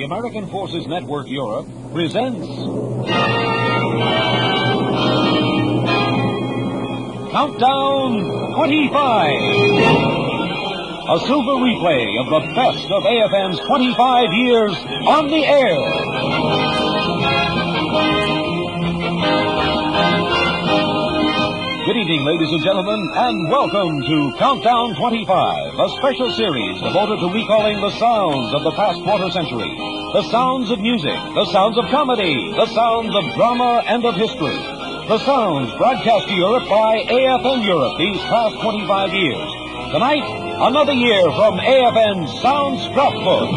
the American Forces Network Europe presents Countdown 25. A silver replay of the best of AFN's 25 years on the air. Good evening, ladies and gentlemen, and welcome to Countdown 25, a special series devoted to recalling the sounds of the past quarter century. The sounds of music, the sounds of comedy, the sounds of drama and of history. The sounds broadcast to Europe by AFN Europe these past 25 years. Tonight, another year from AFN's Sound Scrapbook.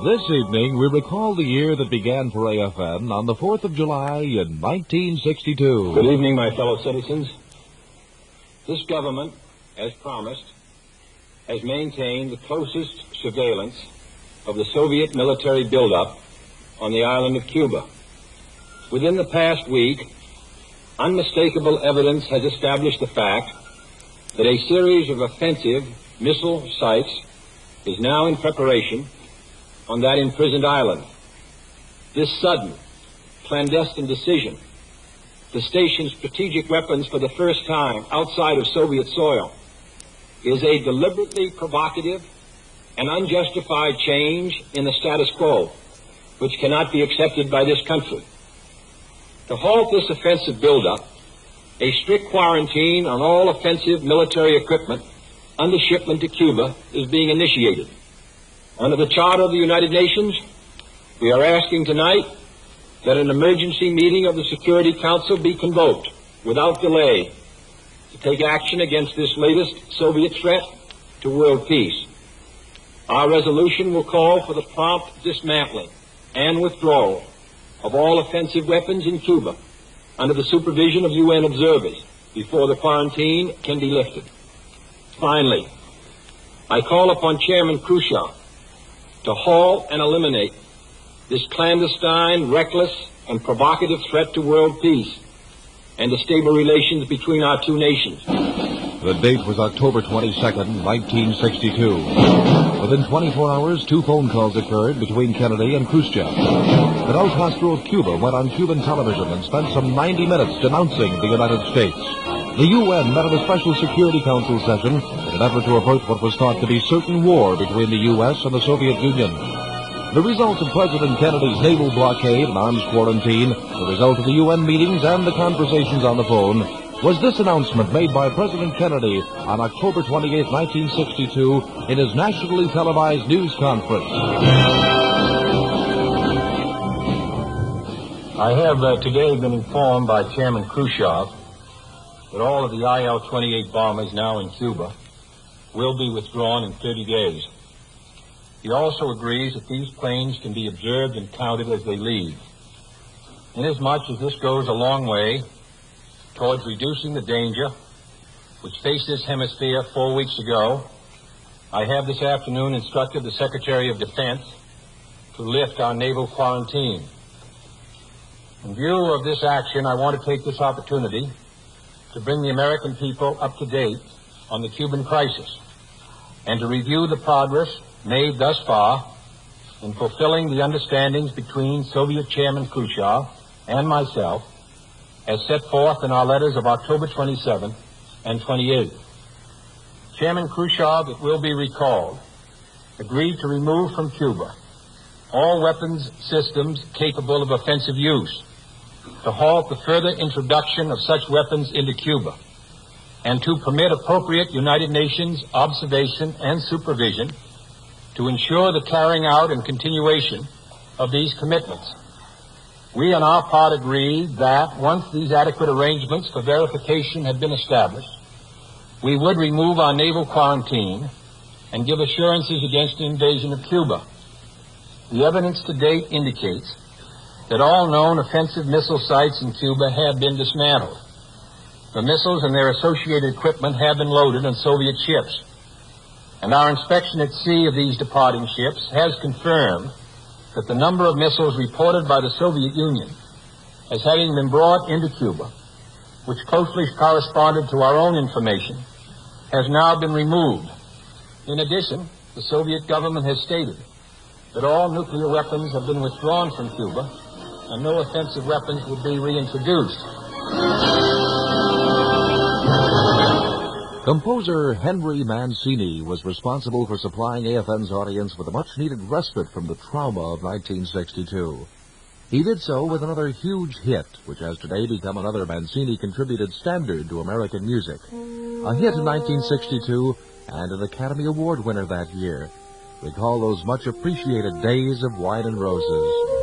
This evening, we recall the year that began for AFN on the 4th of July in 1962. Good evening, my fellow citizens. This government, as promised, has maintained the closest surveillance of the Soviet military buildup on the island of Cuba. Within the past week, unmistakable evidence has established the fact that a series of offensive missile sites is now in preparation on that imprisoned island. This sudden, clandestine decision to station strategic weapons for the first time outside of Soviet soil is a deliberately provocative and unjustified change in the status quo, which cannot be accepted by this country. To halt this offensive buildup, a strict quarantine on all offensive military equipment under shipment to Cuba is being initiated. Under the Charter of the United Nations, we are asking tonight that an emergency meeting of the Security Council be convoked without delay to take action against this latest Soviet threat to world peace. Our resolution will call for the prompt dismantling and withdrawal of all offensive weapons in Cuba under the supervision of UN observers before the quarantine can be lifted. Finally, I call upon Chairman Khrushchev to halt and eliminate this clandestine, reckless, and provocative threat to world peace and to stable relations between our two nations. The date was October 22nd, 1962. Within 24 hours, 2 phone calls occurred between Kennedy and Khrushchev. Fidel Castro of Cuba went on Cuban television and spent some 90 minutes denouncing the United States. The UN met at a special Security Council session in an effort to avert what was thought to be certain war between the U.S. and the Soviet Union. The result of President Kennedy's naval blockade and arms quarantine, the result of the UN meetings and the conversations on the phone, was this announcement made by President Kennedy on October 28, 1962, in his nationally televised news conference. I have today been informed by Chairman Khrushchev that all of the IL-28 bombers now in Cuba will be withdrawn in 30 days. He also agrees that these planes can be observed and counted as they leave. Inasmuch as this goes a long way towards reducing the danger which faced this hemisphere 4 weeks ago, I have this afternoon instructed the Secretary of Defense to lift our naval quarantine. In view of this action, I want to take this opportunity to bring the American people up to date on the Cuban crisis and to review the progress made thus far in fulfilling the understandings between Soviet Chairman Khrushchev and myself as set forth in our letters of October 27 and 28. Chairman Khrushchev, it will be recalled, agreed to remove from Cuba all weapons systems capable of offensive use, to halt the further introduction of such weapons into Cuba, and to permit appropriate United Nations observation and supervision to ensure the carrying out and continuation of these commitments. We on our part agreed that once these adequate arrangements for verification had been established, we would remove our naval quarantine and give assurances against an invasion of Cuba. The evidence to date indicates that all known offensive missile sites in Cuba have been dismantled. The missiles and their associated equipment have been loaded on Soviet ships. And our inspection at sea of these departing ships has confirmed that the number of missiles reported by the Soviet Union as having been brought into Cuba, which closely corresponded to our own information, has now been removed. In addition, the Soviet government has stated that all nuclear weapons have been withdrawn from Cuba and no offensive weapons would be reintroduced. Composer Henry Mancini was responsible for supplying AFN's audience with a much-needed respite from the trauma of 1962. He did so with another huge hit, which has today become another Mancini-contributed standard to American music. A hit in 1962 and an Academy Award winner that year. Recall those much-appreciated Days of Wine and Roses.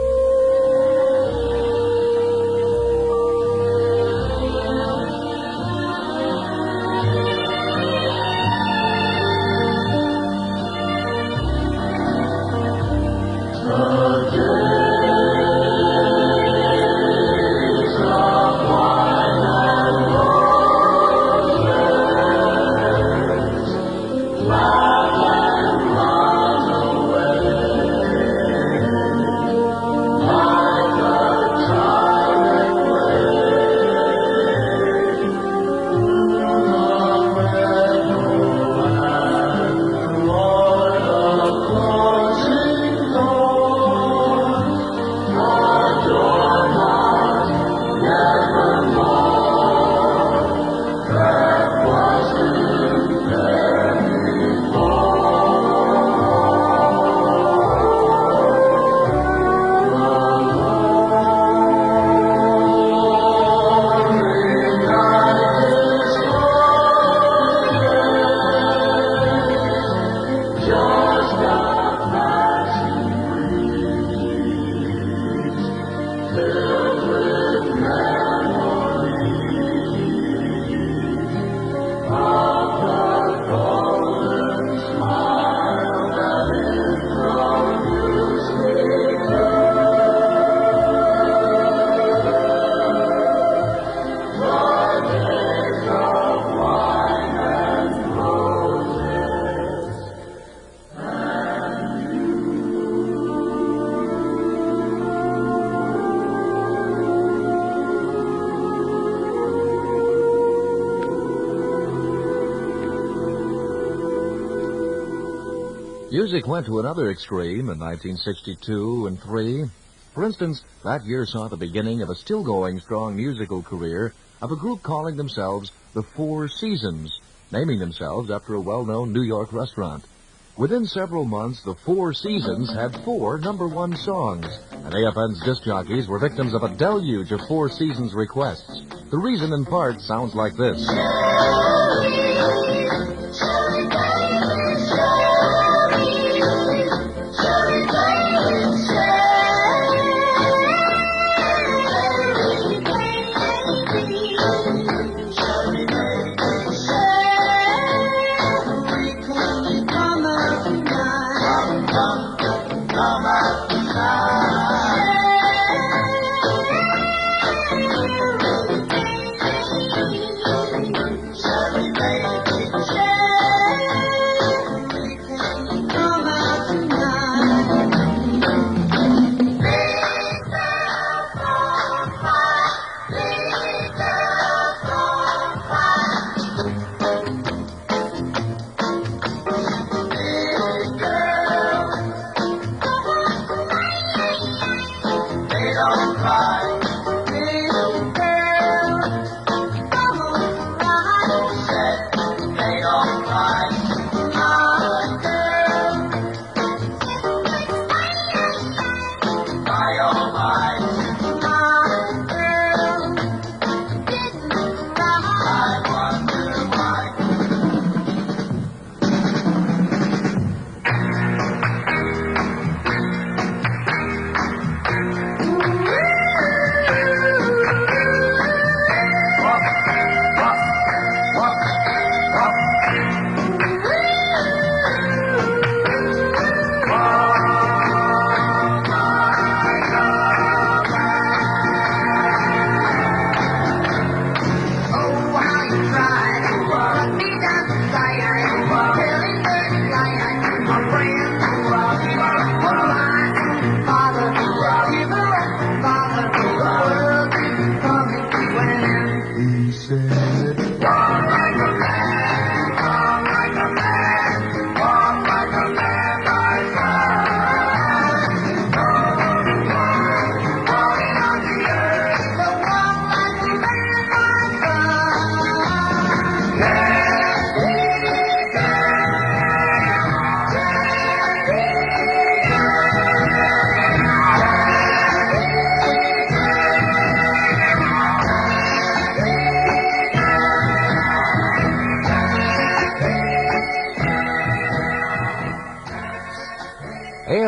Music went to another extreme in 1962 and 3. For instance, that year saw the beginning of a still-going strong musical career of a group calling themselves the Four Seasons, naming themselves after a well-known New York restaurant. Within several months, the Four Seasons had 4 number-1 songs, and AFN's disc jockeys were victims of a deluge of Four Seasons requests. The reason, in part, sounds like this.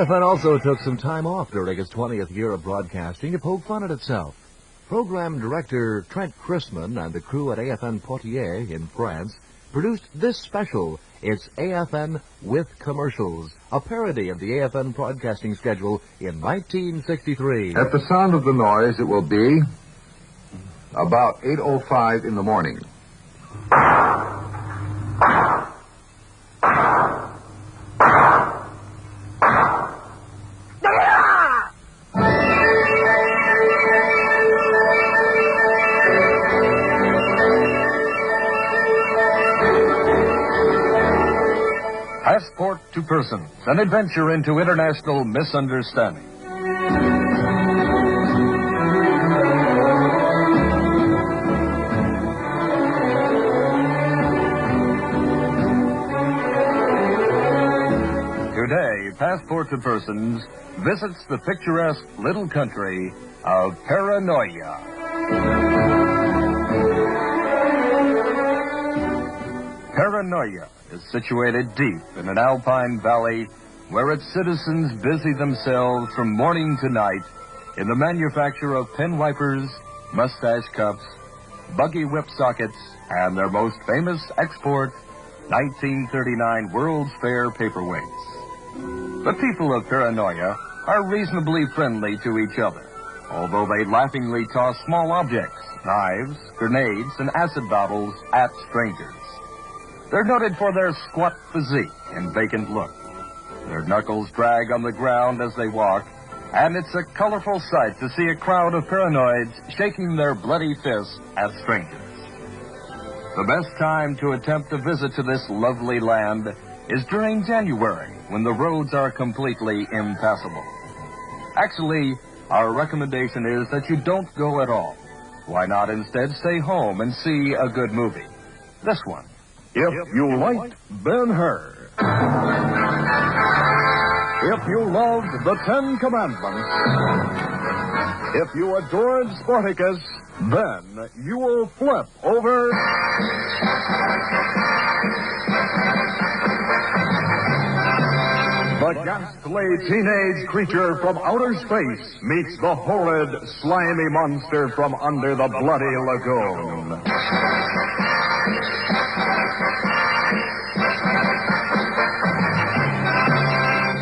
AFN also took some time off during its 20th year of broadcasting to poke fun at itself. Program director Trent Chrisman and the crew at AFN Poitiers in France produced this special. It's AFN with Commercials, a parody of the AFN broadcasting schedule in 1963. At the sound of the noise, it will be about 8:05 in the morning. Passport to Persons, an adventure into international misunderstanding. Today, Passport to Persons visits the picturesque little country of Paranoia. Paranoia is situated deep in an alpine valley where its citizens busy themselves from morning to night in the manufacture of pen wipers, mustache cups, buggy whip sockets, and their most famous export, 1939 World's Fair paperweights. The people of Paranoia are reasonably friendly to each other, although they laughingly toss small objects, knives, grenades, and acid bottles at strangers. They're noted for their squat physique and vacant look. Their knuckles drag on the ground as they walk, and it's a colorful sight to see a crowd of paranoids shaking their bloody fists at strangers. The best time to attempt a visit to this lovely land is during January, when the roads are completely impassable. Actually, our recommendation is that you don't go at all. Why not instead stay home and see a good movie? This one. If you liked Ben-Hur, if you loved the Ten Commandments, if you adored Spartacus, then you will flip over The Ghastly Teenage Creature from Outer Space meets the horrid, slimy monster from under the Bloody Lagoon.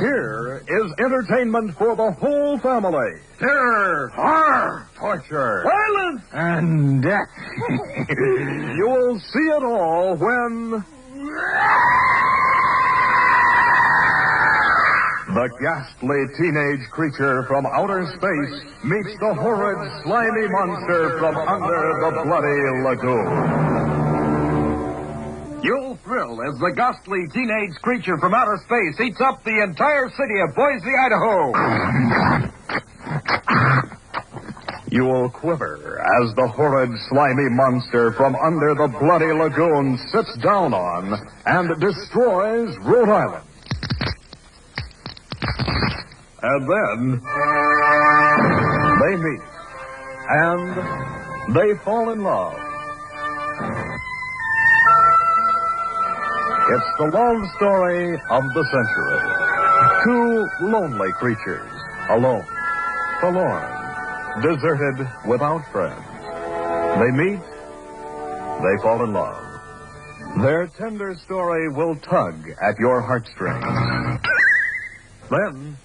Here is entertainment for the whole family. Terror, horror, torture, violence, and death. You will see it all when The Ghastly Teenage Creature from Outer Space meets the horrid, slimy monster from under the Bloody Lagoon. You'll thrill as the ghastly teenage creature from outer space eats up the entire city of Boise, Idaho. You will quiver as the horrid, slimy monster from under the Bloody Lagoon sits down on and destroys Rhode Island. And then they meet, and they fall in love. It's the love story of the century. Two lonely creatures, alone, forlorn, deserted, without friends. They meet, they fall in love. Their tender story will tug at your heartstrings. Then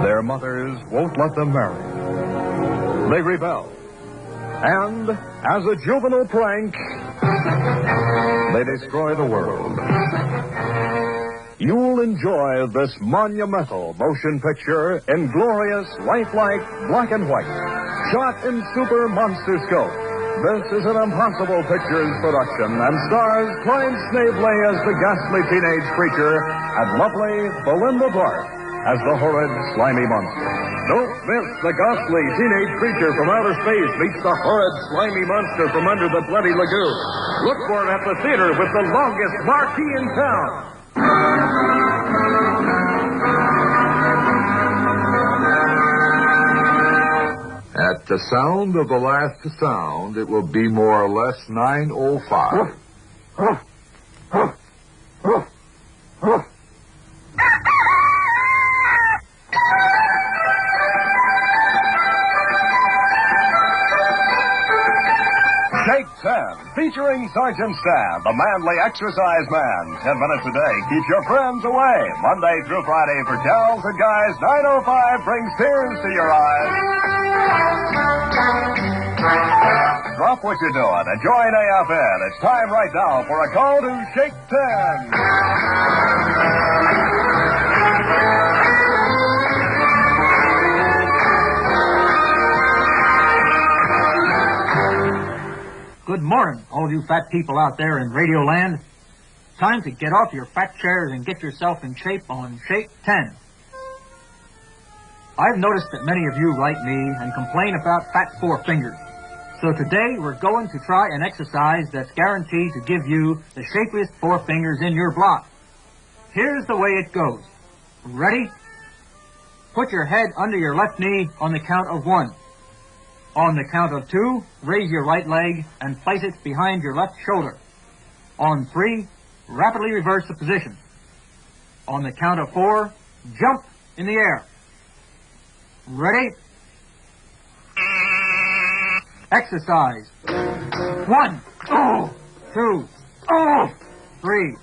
their mothers won't let them marry. They rebel. And, as a juvenile prank, they destroy the world. You'll enjoy this monumental motion picture in glorious, lifelike black and white, shot in super monster scope. This is an Impossible Pictures production and stars Clyde Snavely as the ghastly teenage creature and lovely Belinda Bart as the horrid, slimy monster. Don't miss the ghastly teenage creature from outer space meets the horrid, slimy monster from under the Bloody Lagoon. Look for it at the theater with the longest marquee in town. At the sound of the last sound, it will be more or less 9:05. Shake 10, featuring Sergeant Stab, the manly exercise man. 10 minutes a day keeps your friends away. Monday through Friday for gals and guys. 9:05 brings tears to your eyes. Drop what you're doing and join AFN. It's time right now for a call to Shake 10. Good morning, all you fat people out there in Radio Land. Time to get off your fat chairs and get yourself in shape on Shake 10. I've noticed that many of you write me and complain about fat forefingers. So today we're going to try an exercise that's guaranteed to give you the shapeliest forefingers in your block. Here's the way it goes. Ready? Put your head under your left knee on the count of 1. On the count of 2, raise your right leg and place it behind your left shoulder. On 3, rapidly reverse the position. On the count of 4, jump in the air. Ready? Exercise. 1, 2, 3,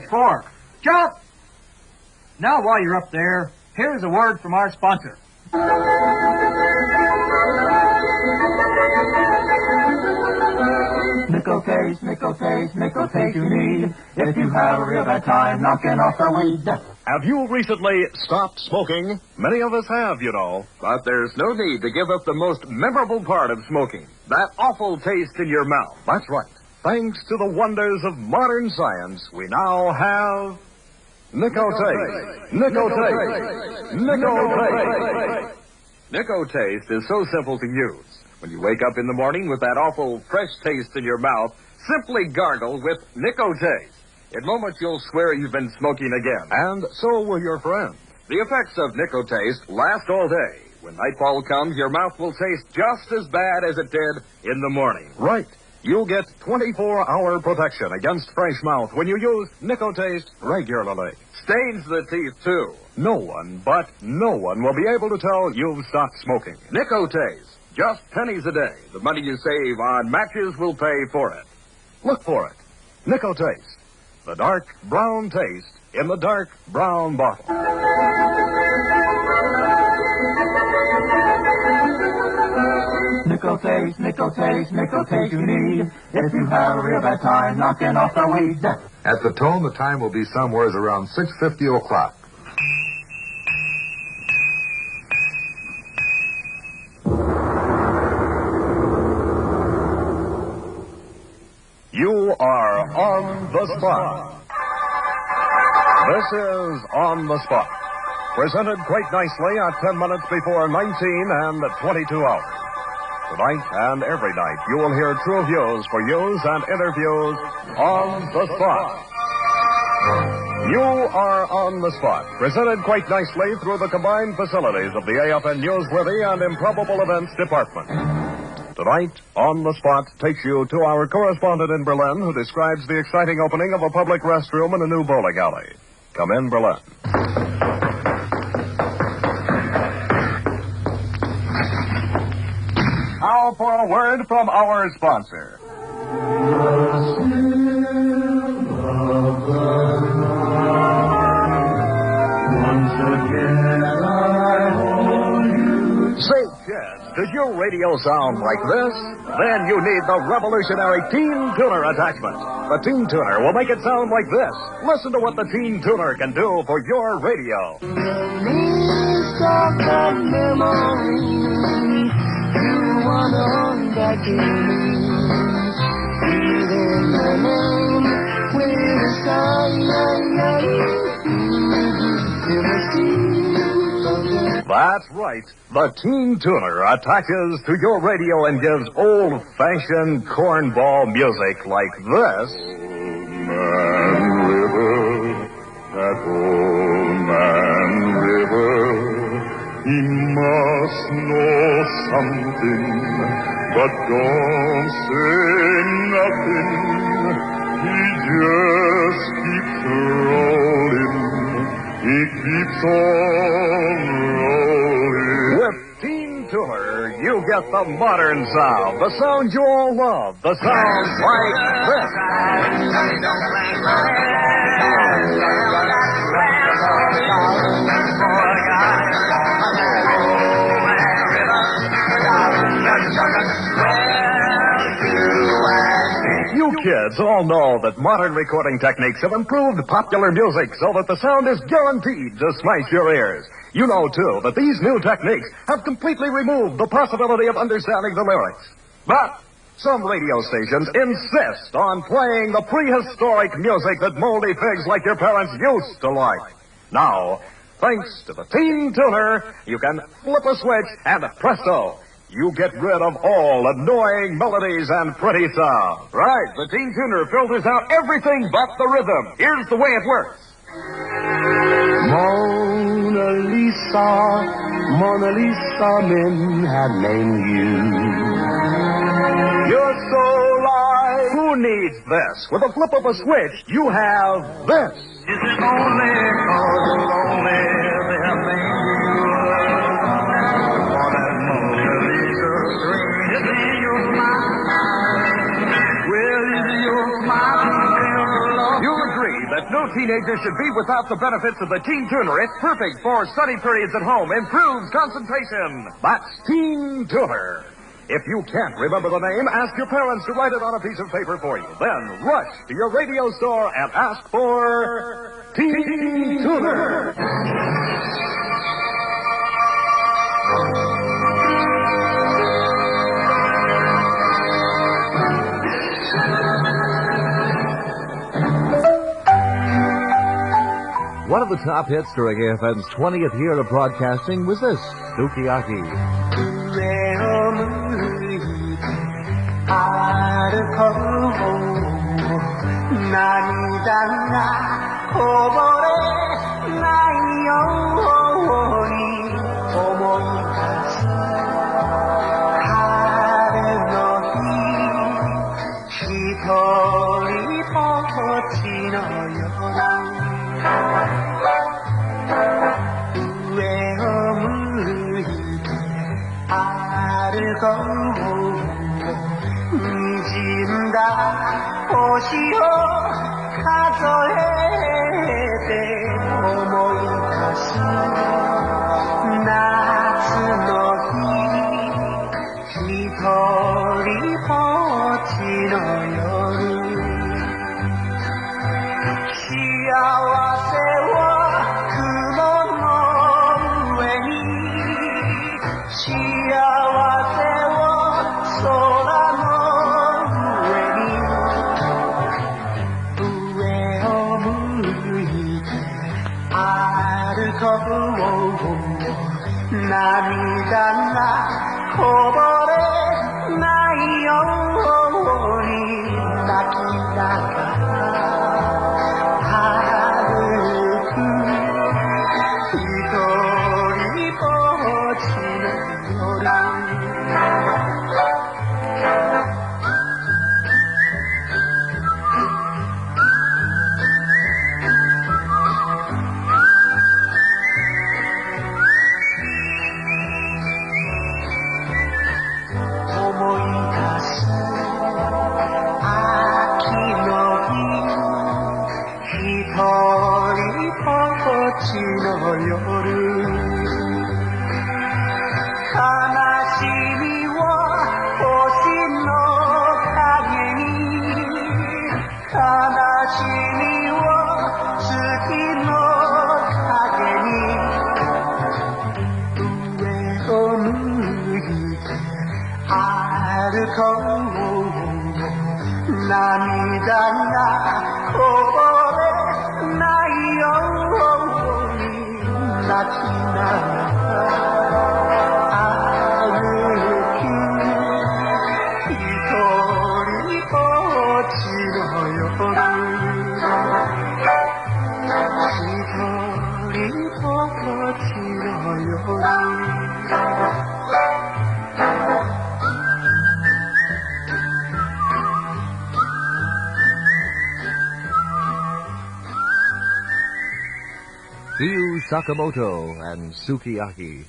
4, jump! Now while you're up there, here's a word from our sponsor. Nicotase you need if you have a real bad time knocking off the weed. Have you recently stopped smoking? Many of us have, you know. But there's no need to give up the most memorable part of smoking. That awful taste in your mouth. That's right. Thanks to the wonders of modern science, we now have Nicotase. Nicotase. Nicotase. Nicotase is so simple to use. When you wake up in the morning with that awful fresh taste in your mouth, simply gargle with Nicotase. In moments you'll swear you've been smoking again. And so will your friends. The effects of Nicotase last all day. When nightfall comes, your mouth will taste just as bad as it did in the morning. Right. You'll get 24-hour protection against fresh mouth when you use Nicotase regularly. Stains the teeth, too. No one, but no one will be able to tell you've stopped smoking. Nicotase. Just pennies a day. The money you save on matches will pay for it. Look for it. Nicotase. The dark brown taste in the dark brown bottle. Nicotase you need if you have a real bad time knocking off the weed. At the tone, the time will be somewhere around 6:50 o'clock. You are on the spot. This is On the Spot, presented quite nicely at 10 minutes before 19 and 22 hours. Tonight and every night, you will hear true views for news and interviews on the spot. You are on the spot, presented quite nicely through the combined facilities of the AFN Newsworthy and Improbable Events Department. Tonight, On the Spot takes you to our correspondent in Berlin who describes the exciting opening of a public restroom in a new bowling alley. Come in, Berlin. Now for a word from our sponsor. Say, kids, does your radio sound like this? Then you need the revolutionary Teen Tuner attachment. The Teen Tuner will make it sound like this. Listen to what the Teen Tuner can do for your radio. That's right. The Teen Tuner attaches to your radio and gives old-fashioned cornball music like this. Man River, that old man River, he must know something But don't say nothing, he just keeps rolling, he keeps on rolling. With Teen Tuner, you get the modern sound, the sound you all love, the sounds like this. You kids all know that modern recording techniques have improved popular music so that the sound is guaranteed to smash your ears. You know, too, that these new techniques have completely removed the possibility of understanding the lyrics. But some radio stations insist on playing the prehistoric music that moldy figs like your parents used to like. Now, thanks to the Teen Tuner, you can flip a switch and presto, you get rid of all annoying melodies and pretty sounds. Right, the Teen Tuner filters out everything but the rhythm. Here's the way it works. Mona Lisa, men have named you. You're so live. Who needs this? With a flip of a switch, you have this. Is it only cause you're lonely they have named you? For that Mona Lisa string is in your smile. Well, is your smile love? You agree that no teenager should be without the benefits of the Teen Tuner. It's perfect for study periods at home, improves concentration. That's Teen Tuner. If you can't remember the name, ask your parents to write it on a piece of paper for you. Then rush to your radio store and ask for Teen Tuner. One of the top hits during AFN's 20th year of broadcasting was this, Sukiyaki. Sakamoto and Sukiyaki.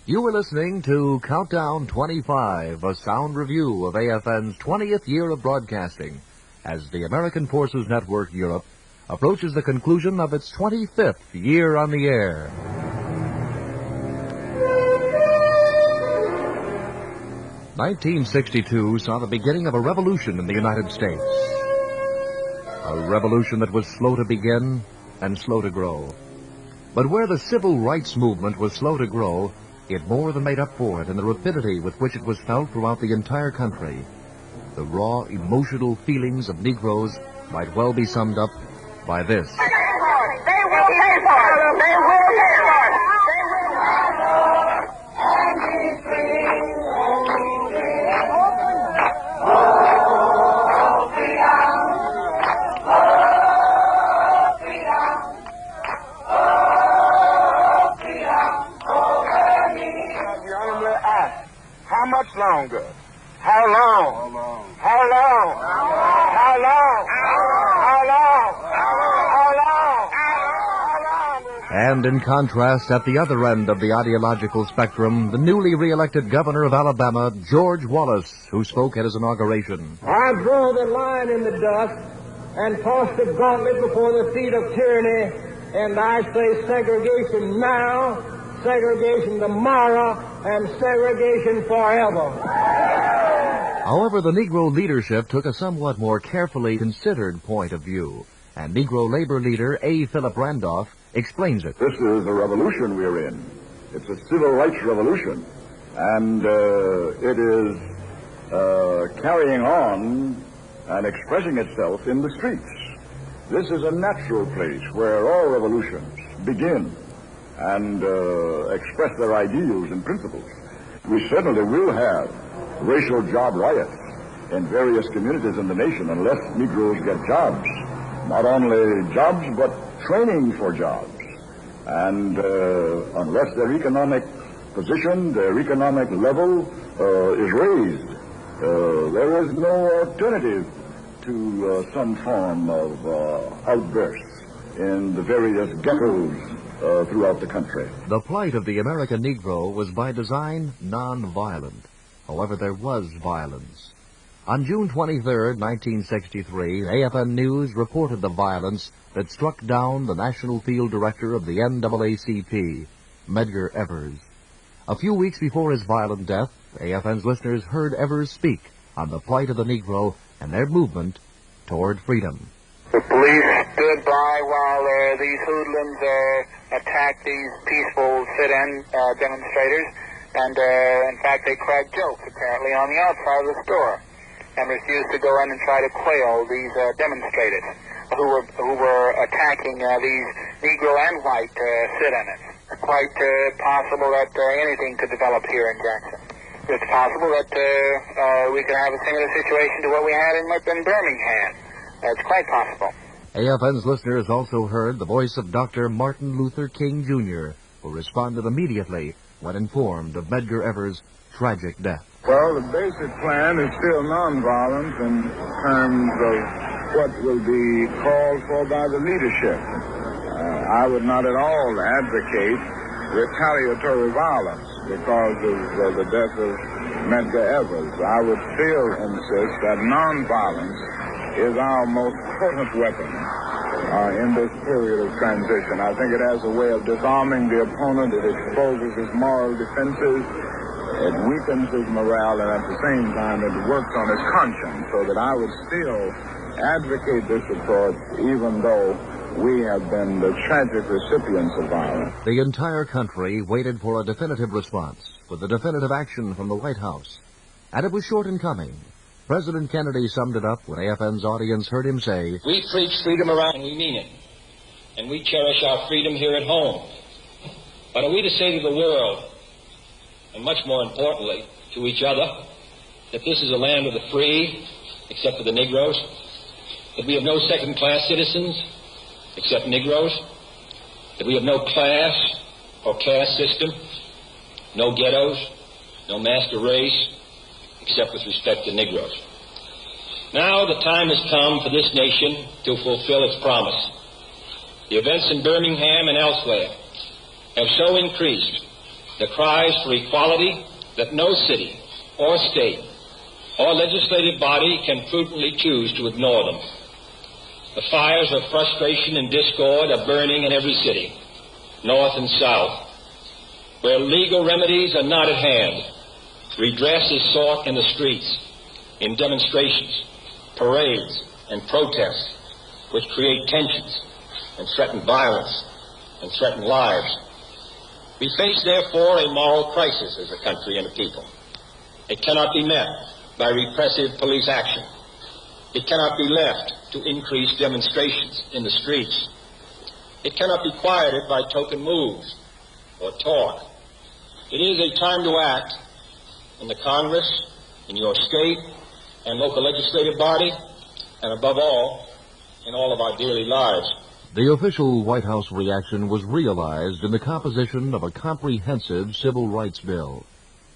You were listening to Countdown 25, a sound review of AFN's 20th year of broadcasting, as the American Forces Network Europe approaches the conclusion of its 25th year on the air. "1962 saw the beginning of a revolution in the United States. A revolution that was slow to begin and slow to grow. But where the civil rights movement was slow to grow, it more than made up for it in the rapidity with which it was felt throughout the entire country. The raw, emotional feelings of Negroes might well be summed up by this. They will pay for it. They will pay for it. How much longer? How long? How long? How long? How long? How long? How long? And in contrast, at the other end of the ideological spectrum, the newly re-elected governor of Alabama, George Wallace, who spoke at his inauguration. I draw the line in the dust and toss the gauntlet before the feet of tyranny, and I say segregation now, segregation tomorrow, and segregation forever. However, the Negro leadership took a somewhat more carefully considered point of view, and Negro labor leader A. Philip Randolph explains it. This is a revolution we're in. It's a civil rights revolution, and it is carrying on and expressing itself in the streets. This is a natural place where all revolutions begin and express their ideals and principles. We certainly will have racial job riots in various communities in the nation unless Negroes get jobs. Not only jobs, but training for jobs. And unless their economic position, their economic level is raised, there is no alternative to some form of outbursts in the various ghettos throughout the country. The plight of the American Negro was by design non-violent. However, there was violence. On June 23, 1963, AFN News reported the violence that struck down the National Field Director of the NAACP, Medgar Evers. A few weeks before his violent death, AFN's listeners heard Evers speak on the plight of the Negro and their movement toward freedom. The police stood by while these hoodlums attacked these peaceful sit-in demonstrators, and in fact they cracked jokes apparently on the outside of the store and refused to go in and try to quail these demonstrators who were attacking these Negro and white sit-inners. Quite possible that anything could develop here in Jackson. It's possible that we could have a similar situation to what we had in Birmingham. It's quite possible. AFN's listeners also heard the voice of Dr. Martin Luther King, Jr., who responded immediately when informed of Medgar Evers' tragic death. Well, the basic plan is still nonviolence in terms of what will be called for by the leadership. I would not at all advocate retaliatory violence because of the death of Medgar Evers. I would still insist that nonviolence is our most potent weapon in this period of transition. I think it has a way of disarming the opponent. It exposes his moral defenses. It weakens his morale, and at the same time, it works on his conscience, so that I would still advocate this approach, even though we have been the tragic recipients of violence. The entire country waited for a definitive response, with a definitive action from the White House. And it was short in coming. President Kennedy summed it up when AFN's audience heard him say, "We preach freedom around, and we mean it. And we cherish our freedom here at home. But are we to say to the world, and much more importantly, to each other, that this is a land of the free, except for the Negroes? That we have no second-class citizens, except Negroes? That we have no class or caste system? No ghettos? No master race? Except with respect to Negroes. Now the time has come for this nation to fulfill its promise. The events in Birmingham and elsewhere have so increased the cries for equality that no city or state or legislative body can prudently choose to ignore them. The fires of frustration and discord are burning in every city, north and south. Where legal remedies are not at hand, redress is sought in the streets, in demonstrations, parades, and protests, which create tensions and threaten violence and threaten lives. We face, therefore, a moral crisis as a country and a people. It cannot be met by repressive police action. It cannot be left to increase demonstrations in the streets. It cannot be quieted by token moves or talk. It is a time to act in the Congress, in your state and local legislative body, and above all, in all of our daily lives. The official White House reaction was realized in the composition of a comprehensive civil rights bill.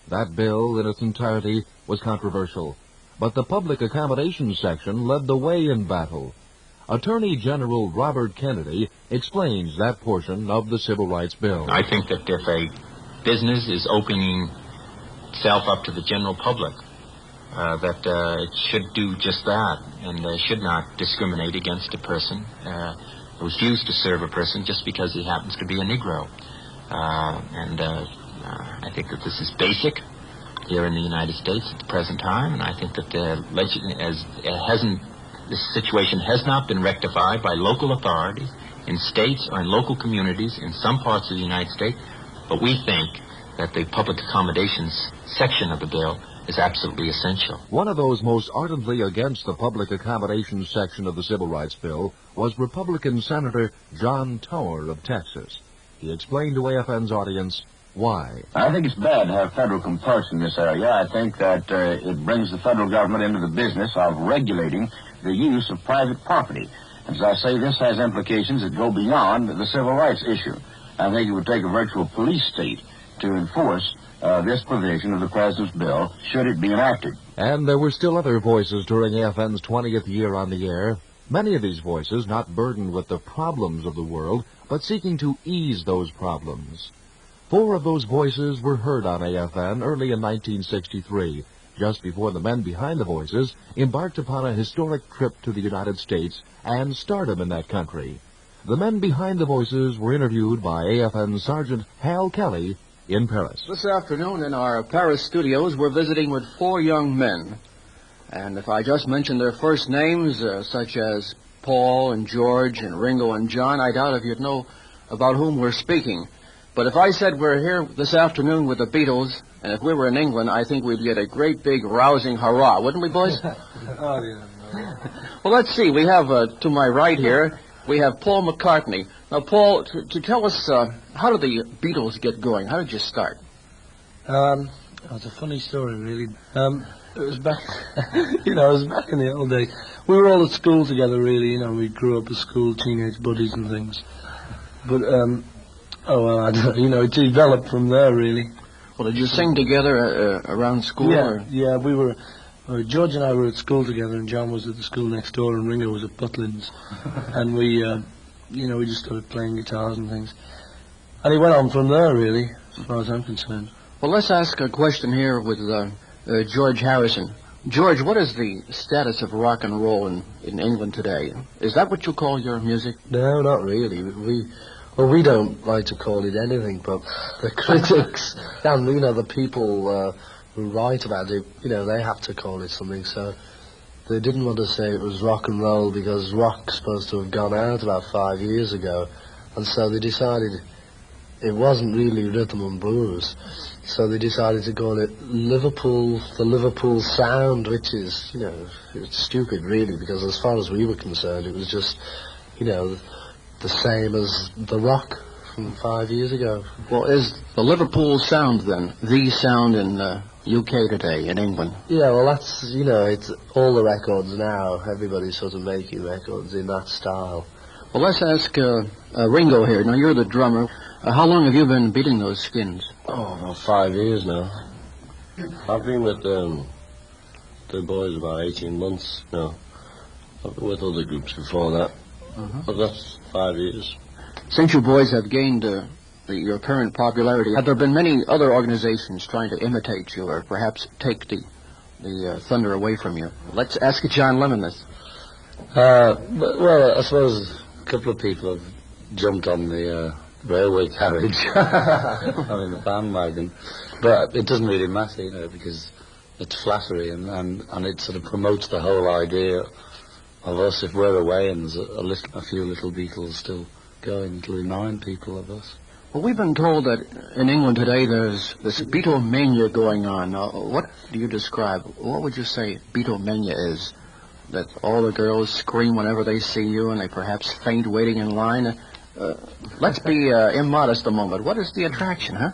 That bill, in its entirety, was controversial, but the public accommodations section led the way in battle. Attorney General Robert Kennedy explains that portion of the civil rights bill. I think that if a business is opening itself up to the general public, that it should do just that, and should not discriminate against a person, refuse to serve a person just because he happens to be a Negro. I think that this is basic here in the United States at the present time, and I think that this situation has not been rectified by local authorities in states or in local communities in some parts of the United States, but we think that the public accommodations section of the bill is absolutely essential. One of those most ardently against the public accommodations section of the Civil Rights Bill was Republican Senator John Tower of Texas. He explained to AFN's audience why. I think it's bad to have federal compulsion in this area. I think that it brings the federal government into the business of regulating the use of private property. As I say, this has implications that go beyond the civil rights issue. I think it would take a virtual police state to enforce this provision of the President's bill, should it be enacted. And there were still other voices during AFN's 20th year on the air. Many of these voices not burdened with the problems of the world, but seeking to ease those problems. 4 of those voices were heard on AFN early in 1963, just before the men behind the voices embarked upon a historic trip to the United States and stardom in that country. The men behind the voices were interviewed by AFN Sergeant Hal Kelly in Paris. This afternoon in our Paris studios, we're visiting with 4 young men. And if I just mention their first names, such as Paul and George and Ringo and John, I doubt if you'd know about whom we're speaking. But if I said we're here this afternoon with the Beatles, and if we were in England, I think we'd get a great big rousing hurrah, wouldn't we, boys? Oh, yeah. Well, let's see. We have, to my right here, we have Paul McCartney. Now, Paul, to tell us, how did the Beatles get going? How did you start? It's a funny story, really. It was back, it was back in the old days. We were all at school together, really. We grew up at school, teenage buddies and things. But, I don't know, it developed from there, really. Well, did you sing together around school? Yeah, we were. George and I were at school together, and John was at the school next door, and Ringo was at Butlins. And we just started playing guitars and things. And he went on from there, really, as far as I'm concerned. Well, let's ask a question here with George Harrison. George, what is the status of rock and roll in England today? Is that what you call your music? No, not really. We don't like to call it anything, but the critics and, the people who write about it, they have to call it something. So they didn't want to say it was rock and roll because rock's supposed to have gone out about 5 years ago. And so they decided it wasn't really rhythm and blues. So they decided to call it the Liverpool sound, which is, it's stupid really, because as far as we were concerned, it was just, the same as the rock from 5 years ago. Well, is the Liverpool sound, then, the sound in UK today, in England? Yeah, well, that's, it's all the records now. Everybody's sort of making records in that style. Well, let's ask Ringo here. Now, you're the drummer. How long have you been beating those skins? Oh, about 5 years now. I've been with the boys about 18 months now. I've been with other groups before that. But that's 5 years. Since you boys have gained your current popularity, have there been many other organizations trying to imitate you or perhaps take the thunder away from you? Let's ask John Lemon this. Well, I suppose a couple of people have jumped on the railway carriage, I mean the bandwagon, but it doesn't really matter, you know, because it's flattery and it sort of promotes the whole idea of us. If we're away and there's a few little Beatles still going, it'll remind people of us. Well, we've been told that in England today there's this Beatlemania going on. What do you describe? What would you say Beatlemania is? That all the girls scream whenever they see you and they perhaps faint waiting in line? Let's be immodest a moment. What is the attraction, huh?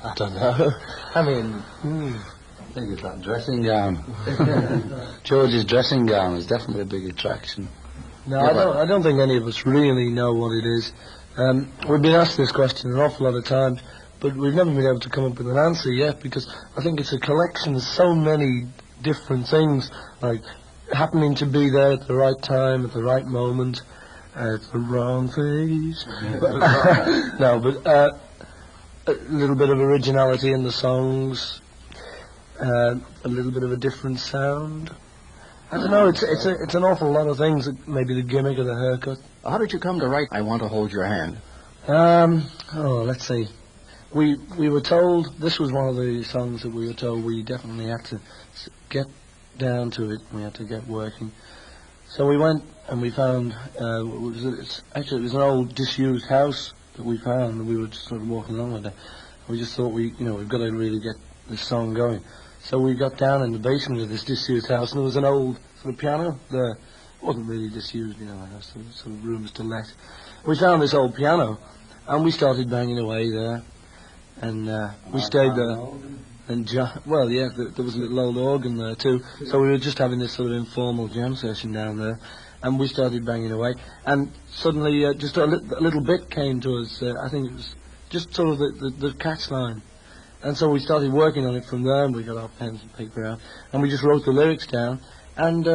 I don't know. I mean, I think it's that dressing gown. George's dressing gown is definitely a big attraction. No, I don't think any of us really know what it is. We've been asked this question an awful lot of times, but we've never been able to come up with an answer yet, because I think it's a collection of so many different things, like happening to be there at the right time, at the right moment, at the wrong face. No, but a little bit of originality in the songs, a little bit of a different sound. I don't know, it's an awful lot of things, maybe the gimmick of the haircut. How did you come to write I Want to Hold Your Hand? Let's see. We were told, this was one of the songs that we were told we definitely had to get down to it, we had to get working. So we went and we found, it was an old disused house that we found, and we were just sort of walking along with it. We just thought we've got to really get this song going. So we got down in the basement of this disused house, and there was an old sort of piano there. It wasn't really disused, sort of rooms to let. We found this old piano, and we started banging away there, and we stayed there. And there was a little old organ there too. So we were just having this sort of informal jam session down there, and we started banging away. And suddenly, just a little bit came to us. I think it was just sort of the catch line. And so we started working on it from there, and we got our pens and paper out, and we just wrote the lyrics down, and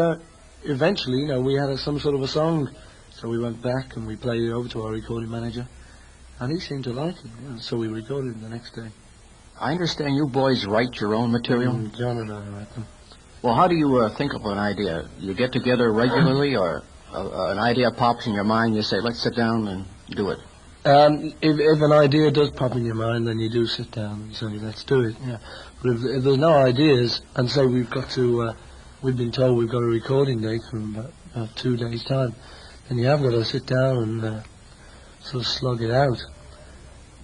eventually, we had some sort of a song. So we went back and we played it over to our recording manager, and he seemed to like it, so we recorded it the next day. I understand you boys write your own material? John and I write them. Well, how do you think of an idea? You get together regularly, or an idea pops in your mind, you say, let's sit down and do it? If an idea does pop in your mind, then you do sit down and say, let's do it, yeah. But if there's no ideas, and say we've been told we've got a recording date from about 2 days' time, then you have got to sit down and sort of slug it out.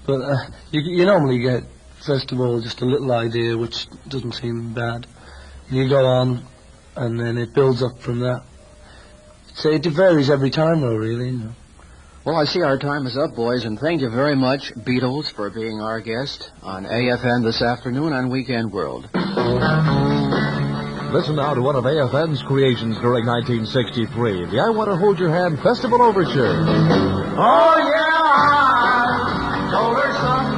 But you normally get, first of all, just a little idea, which doesn't seem bad. You go on, and then it builds up from that. So it varies every time, though, really, Well, I see our time is up, boys, and thank you very much, Beatles, for being our guest on AFN this afternoon on Weekend World. Listen now to one of AFN's creations during 1963, the I Want to Hold Your Hand Festival Overture. Oh, yeah, I told her something.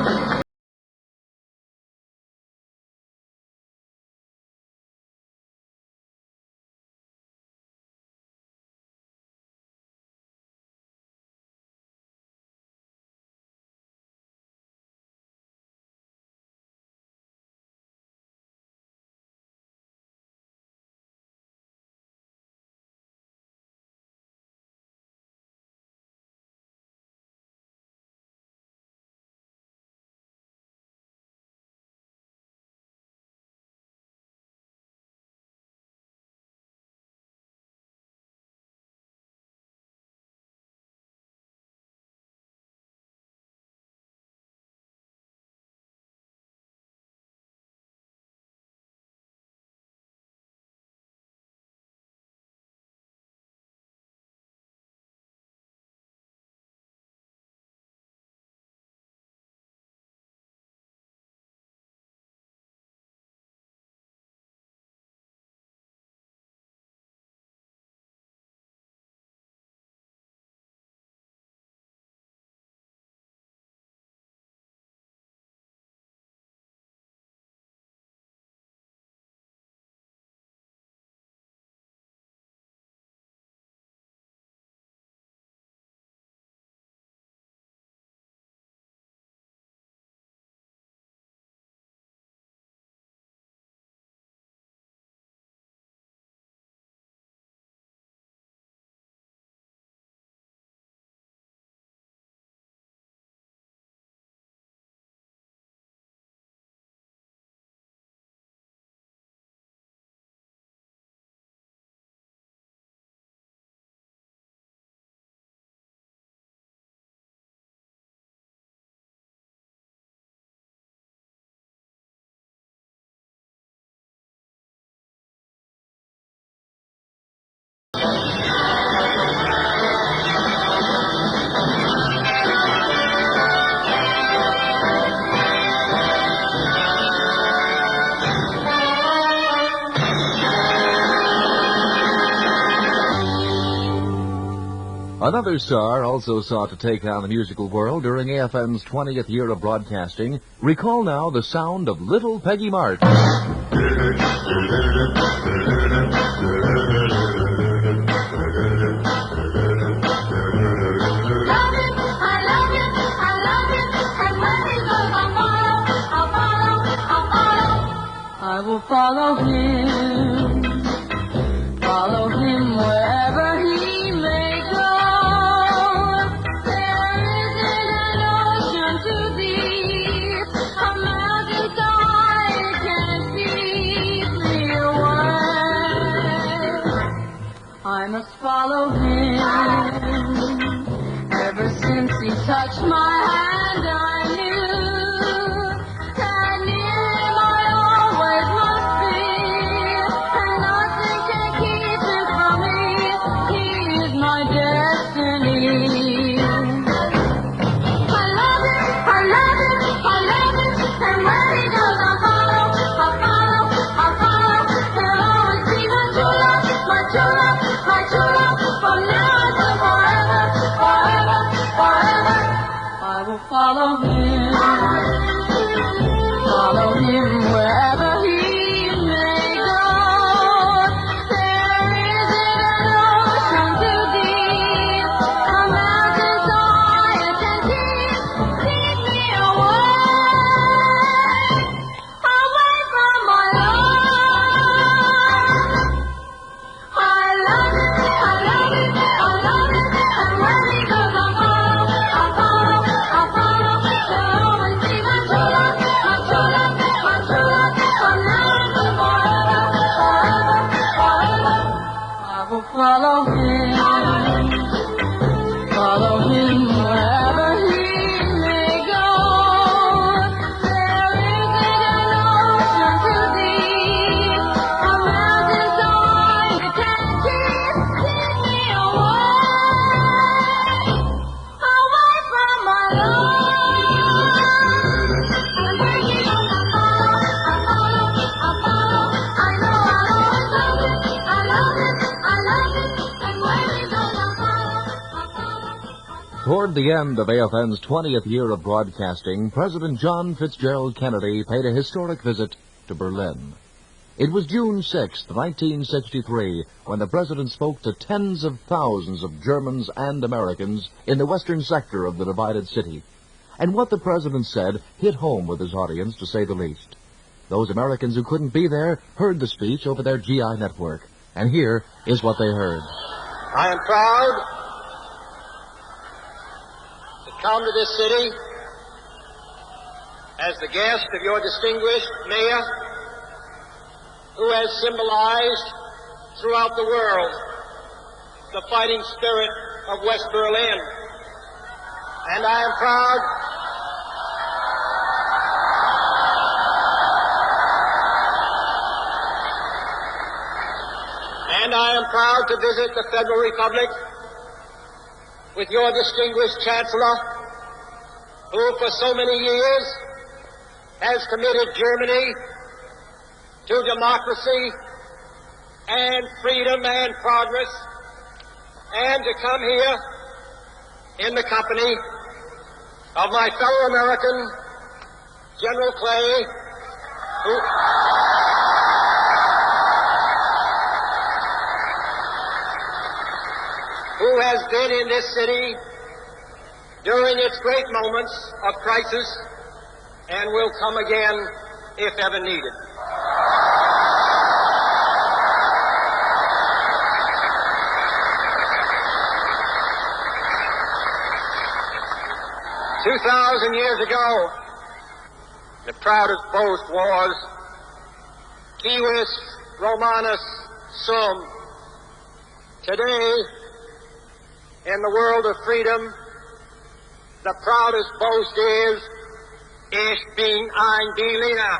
Another star also sought to take on the musical world during AFN's 20th year of broadcasting. Recall now the sound of Little Peggy March. I will follow him wherever he may go. There isn't an ocean too deep, a mountain so high it can't keep me away. I must follow him. Ever since he touched my hand, I knew that near him I always must be, and nothing can keep him from me. He is my destiny. I love him, I love him, I love him, and where he goes I'll follow, I'll follow, I'll follow. He'll always be my true love, my true love, my true love, from now until forever, forever, forever. I will follow him wherever he may go. There isn't an ocean too deep, a mountain so high it can keep me away from my love. I love him, I love him, I love him, and where he goes I'll follow, I'll follow, I'll follow. He'll always be my true love, my true love, my true love, from now until forever, forever, forever. I will follow him wherever he may go. There isn't an ocean too deep, a mountain so high it can't keep me away from my love. And where he goes I'll follow, I'll follow, I'll follow. I know I'll always love him, I love him, I love him, and where he goes I'll follow, I'll follow. Toward the end of AFN's 20th year of broadcasting, President John Fitzgerald Kennedy paid a historic visit to Berlin. It was June 6, 1963, when the president spoke to tens of thousands of Germans and Americans in the western sector of the divided city. And what the president said hit home with his audience, to say the least. Those Americans who couldn't be there heard the speech over their GI network. And here is what they heard. I am proud to come to this city as the guest of your distinguished mayor, who has symbolized throughout the world the fighting spirit of West Berlin. And I am proud to visit the Federal Republic with your distinguished Chancellor, who for so many years has committed Germany to democracy and freedom and progress, and to come here in the company of my fellow American, General Clay, who has been in this city during its great moments of crisis and will come again if ever needed. "2,000 years ago, the proudest boast was, Civis Romanus sum. Today, in the world of freedom, the proudest boast is, Ich bin ein Berliner."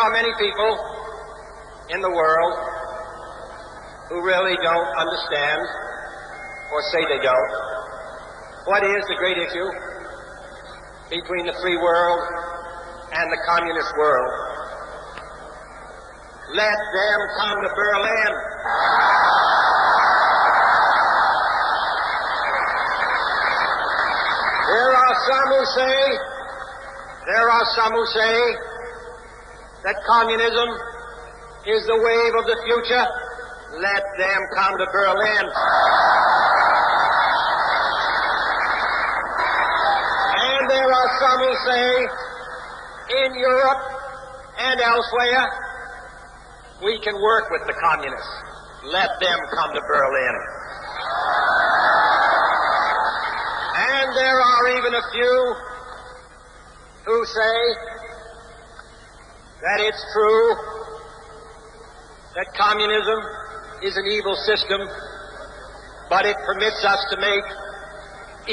are many people in the world who really don't understand, or say they don't, what is the great issue between the free world and the communist world. Let them come to Berlin. There are some who say that communism is the wave of the future. Let them come to Berlin. And there are some who say in Europe and elsewhere we can work with the communists. Let them come to Berlin. And there are even a few who say that it's true that communism is an evil system, but it permits us to make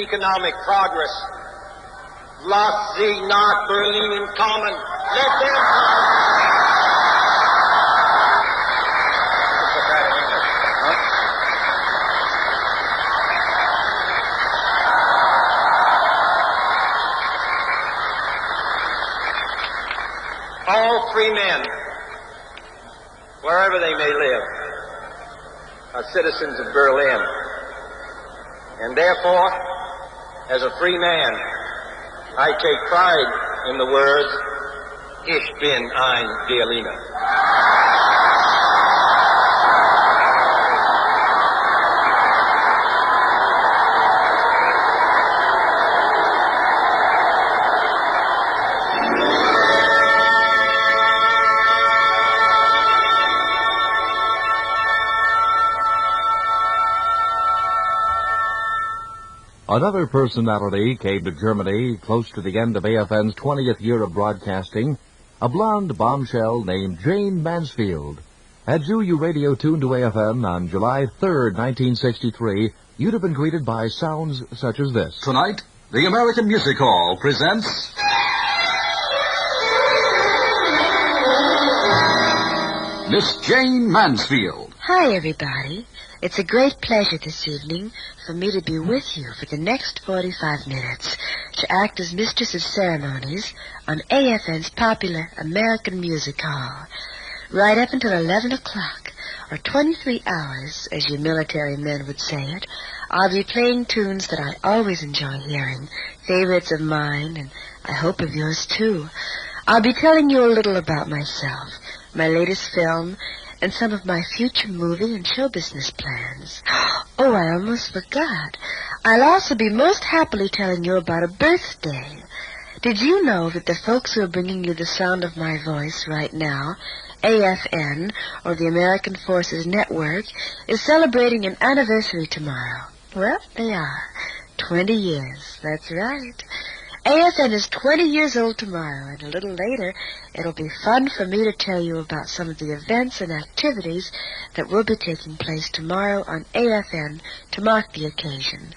economic progress. Lass sie nach Berlin kommen. Let them come. All free men, wherever they may live, are citizens of Berlin. And therefore, as a free man, I take pride in the words, Ich bin ein Berliner. Another personality came to Germany close to the end of AFN's 20th year of broadcasting, a blonde bombshell named Jane Mansfield. Had you radio tuned to AFN on July 3rd, 1963, you'd have been greeted by sounds such as this. Tonight, the American Music Hall presents Miss Jane Mansfield. Hi, everybody. It's a great pleasure this evening for me to be with you for the next 45 minutes to act as Mistress of Ceremonies on AFN's popular American Music Hall. Right up until 11 o'clock, or 23 hours, as you military men would say it, I'll be playing tunes that I always enjoy hearing, favorites of mine, and I hope of yours too. I'll be telling you a little about myself, my latest film, and some of my future movie and show business plans. Oh, I almost forgot. I'll also be most happily telling you about a birthday. Did you know that the folks who are bringing you the sound of my voice right now, AFN, or the American Forces Network, is celebrating an anniversary tomorrow? Well, they are. 20 years. That's right. AFN is 20 years old tomorrow, and a little later, it'll be fun for me to tell you about some of the events and activities that will be taking place tomorrow on AFN to mark the occasion.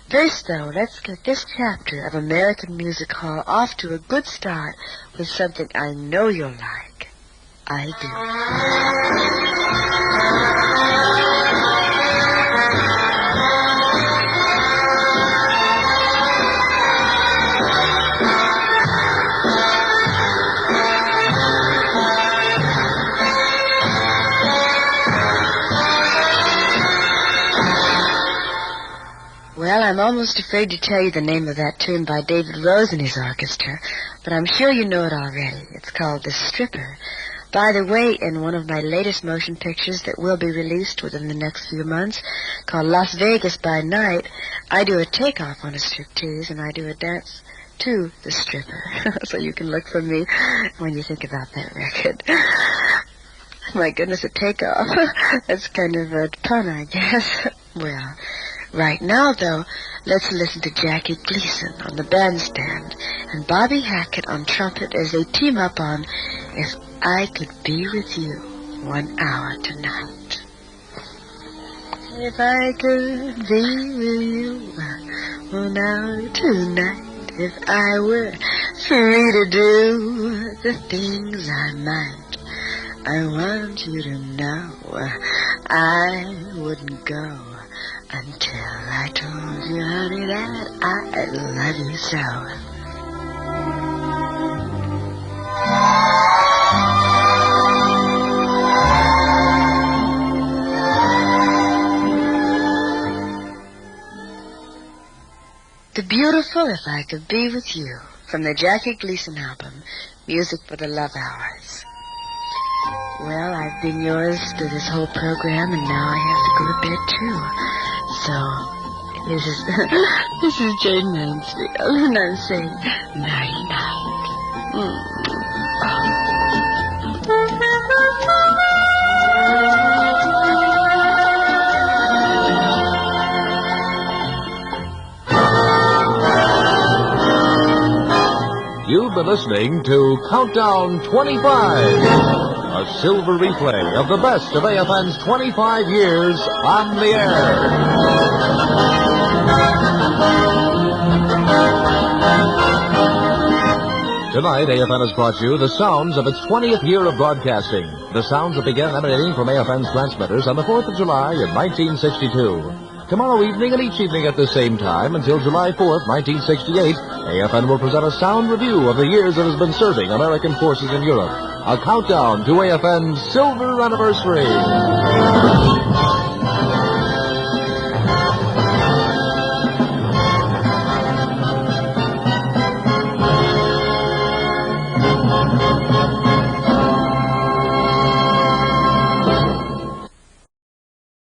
First, though, let's get this chapter of American Music Hall off to a good start with something I know you'll like. I Well, I'm almost afraid to tell you the name of that tune by David Rose and his orchestra, but I'm sure you know it already. It's called The Stripper. By the way, in one of my latest motion pictures that will be released within the next few months, called Las Vegas by Night, I do a takeoff on a striptease, and I do a dance to The Stripper. So you can look for me when you think about that record. My goodness, a takeoff. That's kind of a pun, I guess. Well, right now, though, let's listen to Jackie Gleason on the bandstand and Bobby Hackett on trumpet as they team up on If I Could Be With You 1 hour tonight. If I could be with you 1 hour tonight, if I were free to do the things I might I want you to know I wouldn't go until I told you, honey, that I love you so. The Beautiful If I Could Be With You, from the Jackie Gleason album, Music for the Love Hours. Well, I've been yours through this whole program, and now I have to go to bed, too. So, this is Jane Mansfield, and I'm saying nighty-night. You've been listening to Countdown 25, a silver replay of the best of AFN's 25 years on the air. Tonight, AFN has brought you the sounds of its 20th year of broadcasting. The sounds that began emanating from AFN's transmitters on the 4th of July in 1962. Tomorrow evening and each evening at the same time until July 4th, 1968, AFN will present a sound review of the years it has been serving American forces in Europe. A countdown to AFN's silver anniversary.